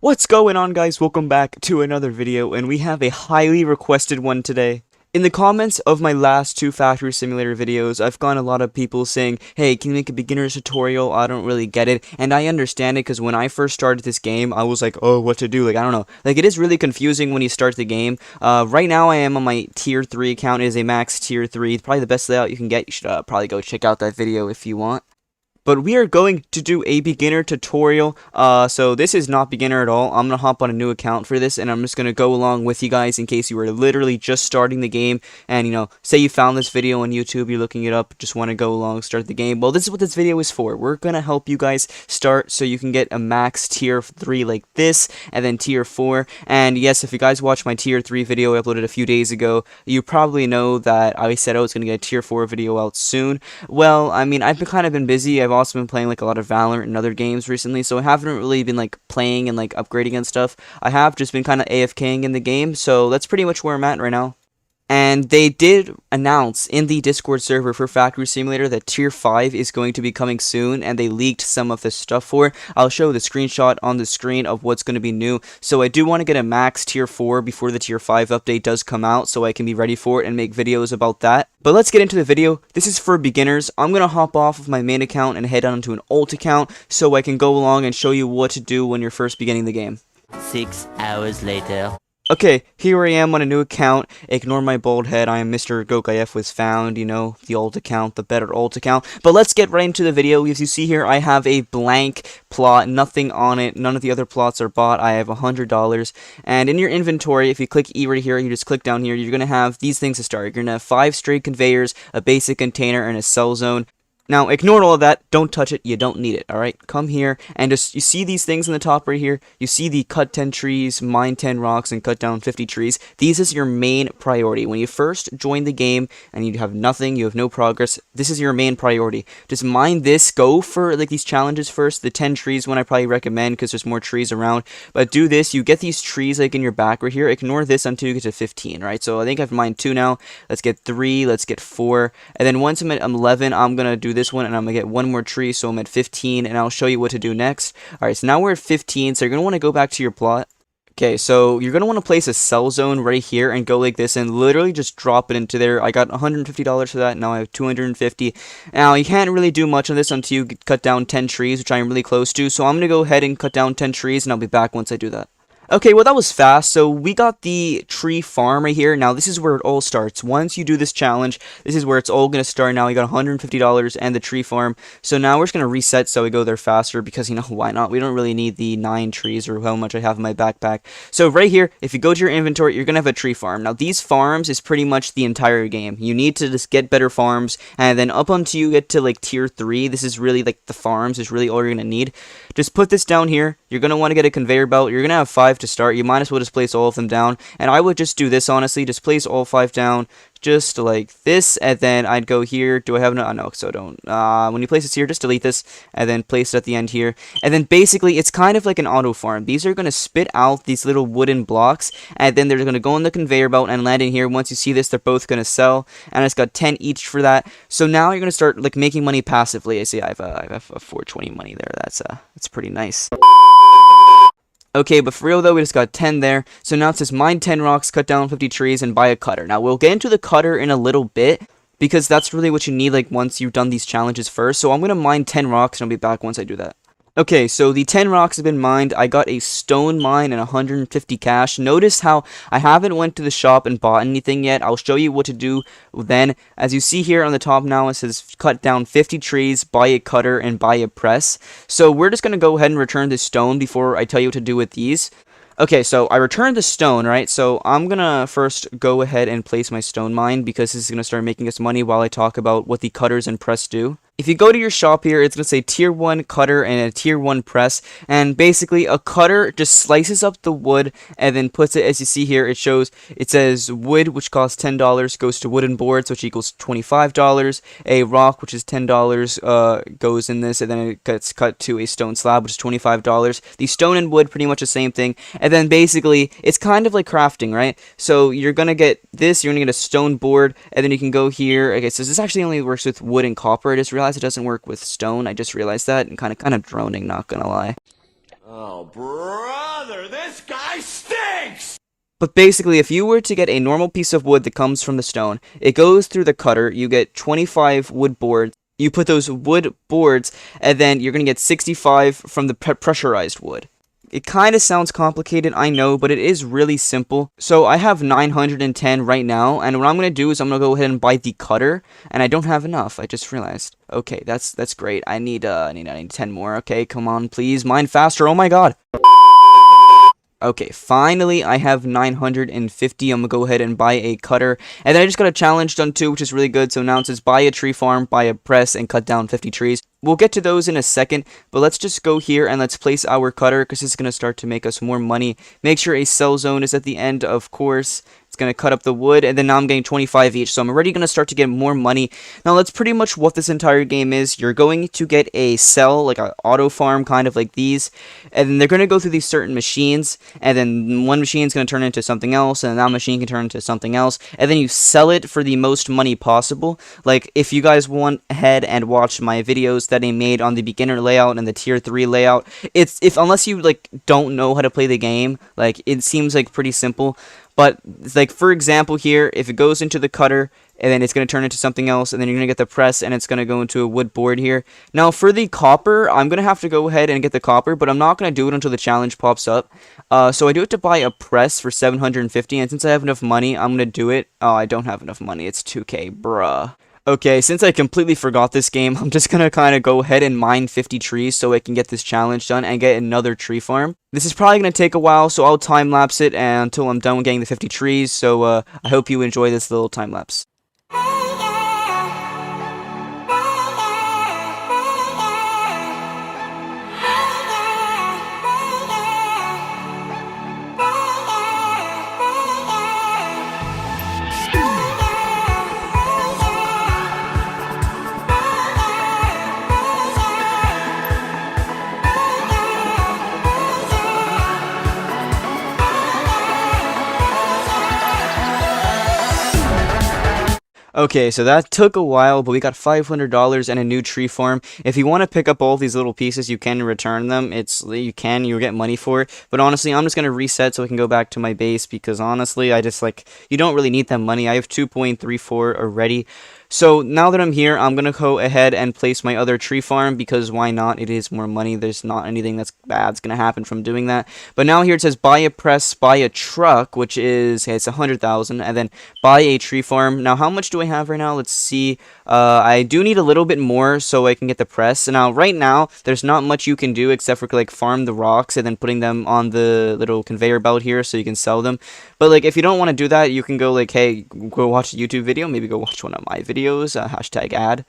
What's going on, guys? Welcome back to another video, and we have a highly requested one today. In the comments of my last two factory simulator videos, I've gotten a lot of people saying, hey, can you make a beginner's tutorial? I don't really get it. And I understand it, because when I first started this game, I was like, oh, what to do? Like, I don't know. Like, it is really confusing when you start the game. Right now, I am on my tier 3 account. It is a max tier 3. It's probably the best layout you can get. You should probably go check out that video if you want. But we are going to do a beginner tutorial, so this is not beginner at all. I'm going to hop on a new account for this, and I'm just going to go along with you guys in case you were literally just starting the game, and, you know, say you found this video on YouTube, you're looking it up, just want to go along, start the game. Well, this is what this video is for. We're going to help you guys start so you can get a max tier 3 like this, and then tier 4, and yes, if you guys watched my tier 3 video I uploaded a few days ago, you probably know that I said I was going to get a tier 4 video out soon. Well, I mean, I've kind of been busy. I've also been playing like a lot of Valorant and other games recently, so I haven't really been like playing and like upgrading and stuff. I have just been kind of AFKing in the game, so that's pretty much where I'm at right now. And they did announce in the Discord server for Factory Simulator that Tier 5 is going to be coming soon, and they leaked some of the stuff for it. I'll show the screenshot on the screen of what's going to be new. So I do want to get a max Tier 4 before the Tier 5 update does come out, so I can be ready for it and make videos about that. But let's get into the video. This is for beginners. I'm going to hop off of my main account and head on to an alt account so I can go along and show you what to do when you're first beginning the game. 6 hours later. Okay, here I am on a new account. Ignore my bald head. I am Mr. Gokayev was found, you know, the old account, the better old account. But let's get right into the video. As you see here, I have a blank plot, nothing on it. None of the other plots are bought. I have $100. And in your inventory, if you click E right here, you just click down here, you're going to have these things to start. You're going to have 5 straight conveyors, a basic container, and a cell zone. Now, ignore all of that. Don't touch it. You don't need it, alright? Come here, and just, you see these things in the top right here? You see the cut 10 trees, mine 10 rocks, and cut down 50 trees. These is your main priority. When you first join the game, and you have nothing, you have no progress, this is your main priority. Just mine this. Go for, like, these challenges first. The 10 trees one I probably recommend, because there's more trees around. But do this. You get these trees, like, in your back right here. Ignore this until you get to 15, right? So, I think I've mined 2 now. Let's get 3. Let's get 4. And then once I'm at 11, I'm gonna do this one, and I'm gonna get 1 more tree, so I'm at 15, and I'll show you what to do next. Alright, so now we're at 15, so you're gonna want to go back to your plot. Okay, so you're gonna want to place a cell zone right here and go like this and literally just drop it into there. I got $150 for that, now I have $250. Now, you can't really do much on this until you cut down 10 trees, which I'm really close to, so I'm gonna go ahead and cut down 10 trees, and I'll be back once I do that. Okay, well that was fast. So we got the tree farm right here. Now this is where it all starts. Once you do this challenge, this is where it's all going to start. Now we got $150 and the tree farm. So now we're just going to reset so we go there faster because, you know, why not? We don't really need the 9 trees or how much I have in my backpack. So right here, if you go to your inventory, you're going to have a tree farm. Now these farms is pretty much the entire game. You need to just get better farms, and then up until you get to like tier 3, this is really like the farms is really all you're going to need. Just put this down here. You're going to want to get a conveyor belt. You're going to have 5 to start. You might as well just place all of them down, and I would just do this, honestly, just place all 5 down just like this, and then I'd go here. Do I have no? No, so don't. When you place this here, just delete this, and then place it at the end here, and then basically it's kind of like an auto farm. These are going to spit out these little wooden blocks, and then they're going to go on the conveyor belt and land in here. Once you see this, they're both going to sell, and it's got 10 each for that. So now you're going to start like making money passively. I see I have a 420 money there. That's pretty nice. Okay, but for real though, we just got 10 there. So now it says mine 10 rocks, cut down 50 trees, and buy a cutter. Now we'll get into the cutter in a little bit, because that's really what you need like once you've done these challenges first. So I'm going to mine 10 rocks, and I'll be back once I do that. Okay, so the 10 rocks have been mined. I got a stone mine and 150 cash. Notice how I haven't went to the shop and bought anything yet. I'll show you what to do then. As you see here on the top now, it says cut down 50 trees, buy a cutter, and buy a press. So we're just going to go ahead and return this stone before I tell you what to do with these. Okay, so I returned the stone, right? So I'm gonna first go ahead and place my stone mine, because this is gonna start making us money while I talk about what the cutters and press do. If you go to your shop here, it's going to say tier 1 cutter and a tier 1 press, and basically a cutter just slices up the wood and then puts it, as you see here, it says wood, which costs $10, goes to wooden boards, which equals $25, a rock, which is $10, goes in this, and then it gets cut to a stone slab, which is $25. The stone and wood, pretty much the same thing, and then basically, it's kind of like crafting, right? So you're going to get this, you're going to get a stone board, and then you can go here. Okay, so this actually only works with wood and copper. I just realized it doesn't work with stone. I just realized that, and kind of droning, not gonna lie. Oh, brother, This guy stinks! But basically, if you were to get a normal piece of wood that comes from the stone, it goes through the cutter, you get 25 wood boards, you put those wood boards, and then you're going to get 65 from the pressurized wood. It kind of sounds complicated, I know, but it is really simple. So I have 910 right now, and what I'm going to do is I'm going to go ahead and buy the cutter, and I don't have enough, I just realized. Okay, that's great. I need 10 more. Okay, come on, please. Mine faster. Oh my god. Okay, finally, I have 950. I'm gonna go ahead and buy a cutter. And then I just got a challenge done too, which is really good. So now it says buy a tree farm, buy a press, and cut down 50 trees. We'll get to those in a second, but let's just go here and let's place our cutter because it's going to start to make us more money. Make sure a cell zone is at the end, of course. It's going to cut up the wood, and then now I'm getting 25 each, so I'm already going to start to get more money. Now, that's pretty much what this entire game is. You're going to get a cell, like an auto farm, kind of like these, and then they're going to go through these certain machines, and then one machine is going to turn into something else, and that machine can turn into something else, and then you sell it for the most money possible. Like, if you guys went ahead and watched my videos that I made on the beginner layout and the tier 3 layout, unless you, like, don't know how to play the game, like, it seems, like, pretty simple. But, like, for example here, if it goes into the cutter, and then it's going to turn into something else, and then you're going to get the press, and it's going to go into a wood board here. Now, for the copper, I'm going to have to go ahead and get the copper, but I'm not going to do it until the challenge pops up. So I do have to buy a press for 750, and since I have enough money, I'm going to do it. Oh, I don't have enough money. It's 2K, bruh. Okay, since I completely forgot this game, I'm just gonna kind of go ahead and mine 50 trees so I can get this challenge done and get another tree farm. This is probably gonna take a while, so I'll time-lapse it until I'm done getting the 50 trees, so I hope you enjoy this little time-lapse. Okay, so that took a while, but we got $500 and a new tree farm. If you want to pick up all these little pieces, you can return them. You'll get money for it. But honestly, I'm just going to reset so I can go back to my base because honestly, you don't really need that money. I have 2.34 already. So now that I'm here, I'm going to go ahead and place my other tree farm because why not? It is more money. There's not anything that's bad's going to happen from doing that. But now here it says buy a press, buy a truck, which is, hey, it's 100,000, and then buy a tree farm. Now, how much do I have right now? Let's see. I do need a little bit more so I can get the press. Now, right now, there's not much you can do except for like farm the rocks and then putting them on the little conveyor belt here so you can sell them. But like if you don't want to do that, you can go like, hey, go watch a YouTube video, maybe go watch one of my videos, hashtag ad.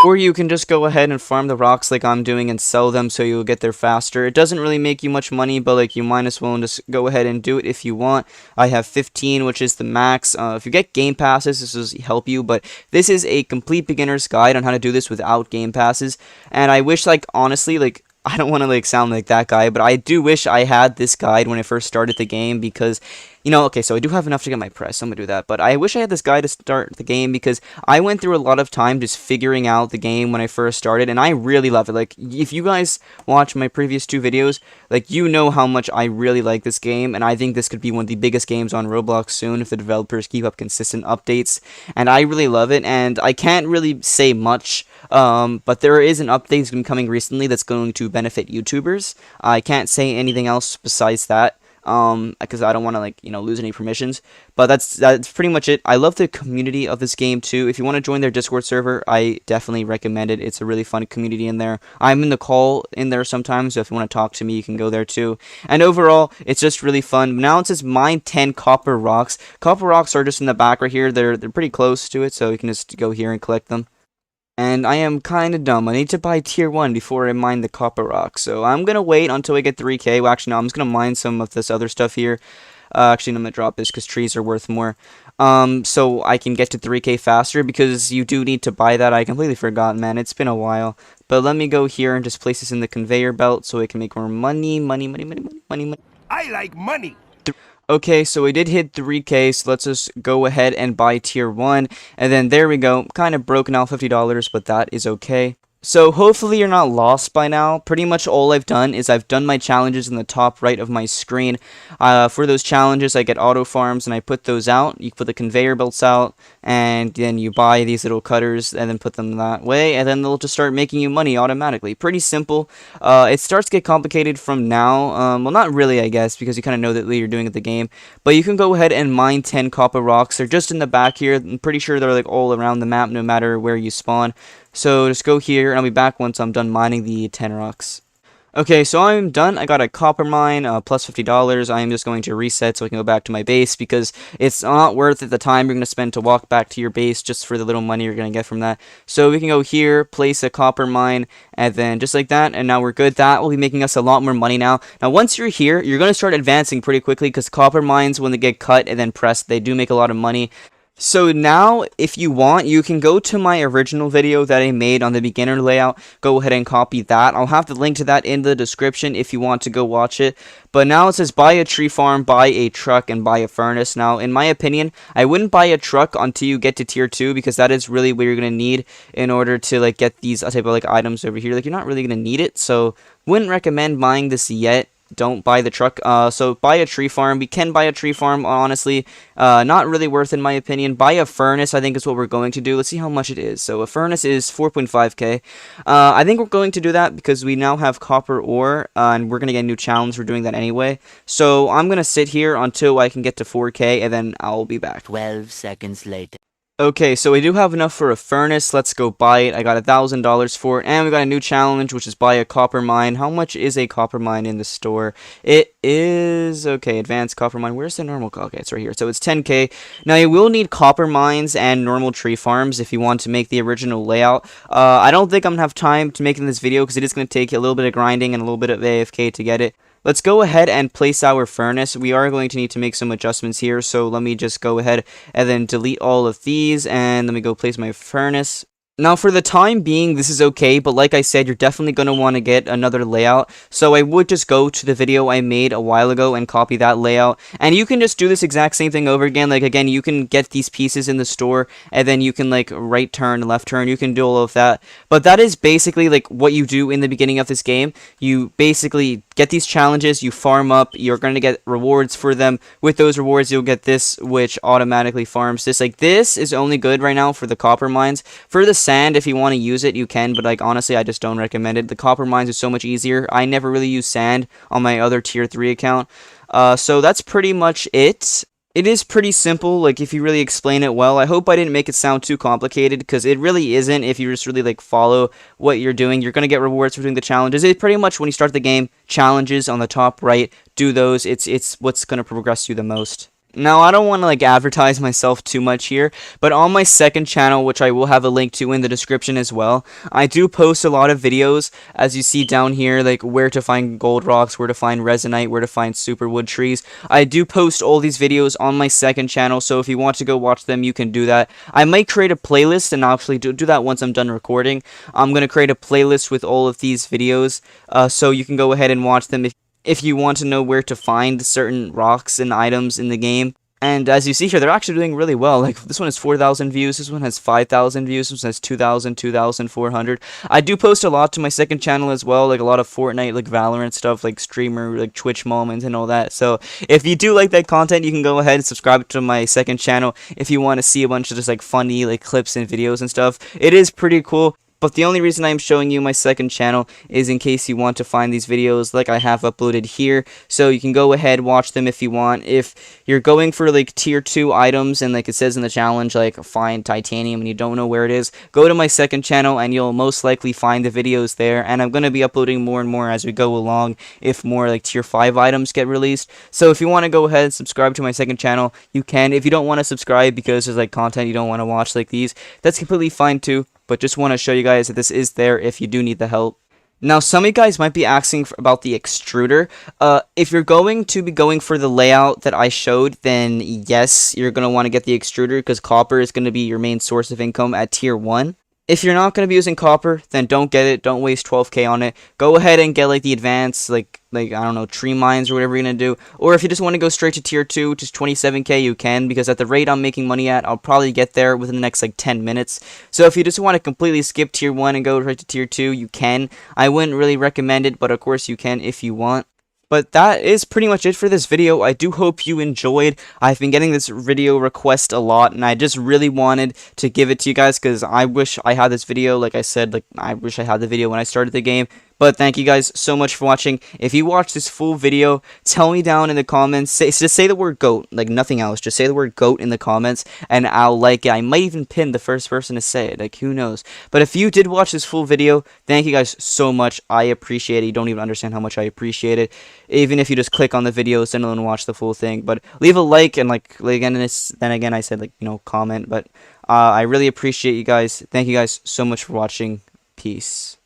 Or you can just go ahead and farm the rocks like I'm doing and sell them so you'll get there faster. It doesn't really make you much money, but like you might as well just go ahead and do it if you want. I have 15, which is the max. If you get game passes, this will help you, but this is a complete beginner's guide on how to do this without game passes. And I wish, like, honestly, like, I don't want to like sound like that guy, but I do wish I had this guide when I first started the game because, you know, okay, so I do have enough to get my press, so I'm going to do that, but I wish I had this guide to start the game because I went through a lot of time just figuring out the game when I first started, and I really love it. Like, if you guys watch my previous 2 videos, like, you know how much I really like this game, and I think this could be one of the biggest games on Roblox soon if the developers keep up consistent updates, and I really love it, and I can't really say much, but there is an update that's been coming recently that's going to benefit YouTubers. I can't say anything else besides that. Because I don't want to, like, you know, lose any permissions, but that's pretty much it. I love the community of this game too. If you want to join their Discord server, I definitely recommend it. It's a really fun community in there. I'm in the call in there sometimes, so if you want to talk to me, you can go there too. And overall, it's just really fun. Now it says mine 10 copper rocks. Copper rocks are just in the back right here. They're pretty close to it, so you can just go here and collect them. And I am kind of dumb. I need to buy tier 1 before I mine the copper rock. So I'm going to wait until I get 3K. Well, actually, no, I'm just going to mine some of this other stuff here. Actually, I'm going to drop this because trees are worth more. So I can get to 3K faster because you do need to buy that. I completely forgot, man. It's been a while. But let me go here and just place this in the conveyor belt so I can make more money. I like money. Okay, so we did hit 3K, so let's just go ahead and buy tier 1, and then there we go, kind of broken out $50, but that is okay. So hopefully you're not lost by now. Pretty much all I've done is I've done my challenges in the top right of my screen. For those challenges, I get auto farms and I put those out. You put the conveyor belts out, and then you buy these little cutters and then put them that way, and then they'll just start making you money automatically. Pretty simple. It starts to get complicated from now. Well, not really, I guess, because you kind of know that you're doing at the game. But you can go ahead and mine 10 copper rocks. They're just in the back here. I'm pretty sure they're like all around the map, no matter where you spawn. So just go here, and I'll be back once I'm done mining the 10 rocks. Okay, so I'm done. I got a copper mine, plus $50. I am just going to reset so I can go back to my base, because it's not worth it the time you're going to spend to walk back to your base just for the little money you're going to get from that. So we can go here, place a copper mine, and then just like that, and now we're good. That will be making us a lot more money now. Now, once you're here, you're going to start advancing pretty quickly, because copper mines, when they get cut and then pressed, they do make a lot of money. So now, if you want, you can go to my original video that I made on the beginner layout. Go ahead and copy that. I'll have the link to that in the description if you want to go watch it. But now it says buy a tree farm, buy a truck, and buy a furnace. Now, in my opinion, I wouldn't buy a truck until you get to tier 2, because that is really what you're going to need in order to like get these type of like items over here. Like, you're not really going to need it, so wouldn't recommend buying this yet. Don't buy the truck. So buy a tree farm. We can buy a tree farm, honestly. Not really worth in my opinion. Buy a furnace, I think, is what we're going to do. Let's see how much it is. So a furnace is 4.5k. I think we're going to do that because we now have copper ore, and we're going to get a new challenge for doing that anyway. So I'm going to sit here until I can get to 4k, and then I'll be back. 12 seconds later. Okay, so we do have enough for a furnace. Let's go buy it. I got $1,000 for it, and we got a new challenge, which is buy a copper mine. How much is a copper mine in the store? It is, okay, advanced copper mine. Where's the normal? Okay, it's right here. So it's 10k. Now, you will need copper mines and normal tree farms if you want to make the original layout. I don't think I'm going to have time to make in this video because it is going to take a little bit of grinding and a little bit of AFK to get it. Let's go ahead and place our furnace. We are going to need to make some adjustments here, so let me just go ahead and then delete all of these, and let me go place my furnace. Now, for the time being, this is okay, but like I said, you're definitely going to want to get another layout, so I would just go to the video I made a while ago and copy that layout, and you can just do this exact same thing over again. Like, again, you can get these pieces in the store, and then you can, like, right turn, left turn, you can do all of that, but that is basically, like, what you do in the beginning of this game. You basically get these challenges, you farm up, you're going to get rewards for them. With those rewards, you'll get this, which automatically farms this. Like, this is only good right now for the copper mines. For the sand, if you want to use it, you can, but like honestly, I just don't recommend it. The copper mines is so much easier. I never really use sand on my other tier 3 account. So that's pretty much it. It is pretty simple, like, if you really explain it well. I hope I didn't make it sound too complicated, because it really isn't. If you just really, like, follow what you're doing, you're going to get rewards for doing the challenges. It's pretty much, when you start the game, challenges on the top right, do those. It's what's going to progress you the most. Now, I don't want to, like, advertise myself too much here, but on my second channel, which I will have a link to in the description as well, I do post a lot of videos, as you see down here, like, where to find gold rocks, where to find resinite, where to find superwood trees. I do post all these videos on my second channel, so if you want to go watch them, you can do that. I might create a playlist, and I'll actually do that once I'm done recording. I'm going to create a playlist with all of these videos, so you can go ahead and watch them if you want to know where to find certain rocks and items in the game. And as you see here, they're actually doing really well. Like, this one has 4,000 views, this one has 5,000 views, this one has 2,000, 2,400. I do post a lot to my second channel as well, like a lot of Fortnite, like Valorant stuff, like streamer, like Twitch moments and all that. So if you do like that content, you can go ahead and subscribe to my second channel if you want to see a bunch of just like funny like clips and videos and stuff. It is pretty cool. But the only reason I'm showing you my second channel is in case you want to find these videos like I have uploaded here. So you can go ahead, watch them if you want. If you're going for like tier 2 items and like it says in the challenge, like find titanium and you don't know where it is, go to my second channel and you'll most likely find the videos there. And I'm going to be uploading more and more as we go along if more like tier 5 items get released. So if you want to go ahead and subscribe to my second channel, you can. If you don't want to subscribe because there's like content you don't want to watch like these, that's completely fine too. But just want to show you guys that this is there if you do need the help. Now, some of you guys might be asking about the extruder. If you're going to be going for the layout that I showed, then yes, you're going to want to get the extruder because copper is going to be your main source of income at tier 1. If you're not going to be using copper, then don't get it. Don't waste 12k on it. Go ahead and get like the advanced like like, I don't know, tree mines or whatever you're gonna do. Or if you just want to go straight to tier 2, which is 27k, you can, because at the rate I'm making money at, I'll probably get there within the next like 10 minutes. So if you just want to completely skip tier 1 and go right to tier 2, you can. I wouldn't really recommend it, but of course you can if you want. But that is pretty much it for this video. I do hope you enjoyed. I've been getting this video request a lot, and I just really wanted to give it to you guys because I wish I had this video. Like I said, like I wish I had the video when I started the game. But thank you guys so much for watching. If you watched this full video, tell me down in the comments. Just say the word GOAT, like nothing else. Just say the word GOAT in the comments, and I'll like it. I might even pin the first person to say it. Like, who knows? But if you did watch this full video, thank you guys so much. I appreciate it. You don't even understand how much I appreciate it. Even if you just click on the video, send and watch the full thing. But leave a like, and like again, then again, I said, like, you know, comment. But I really appreciate you guys. Thank you guys so much for watching. Peace.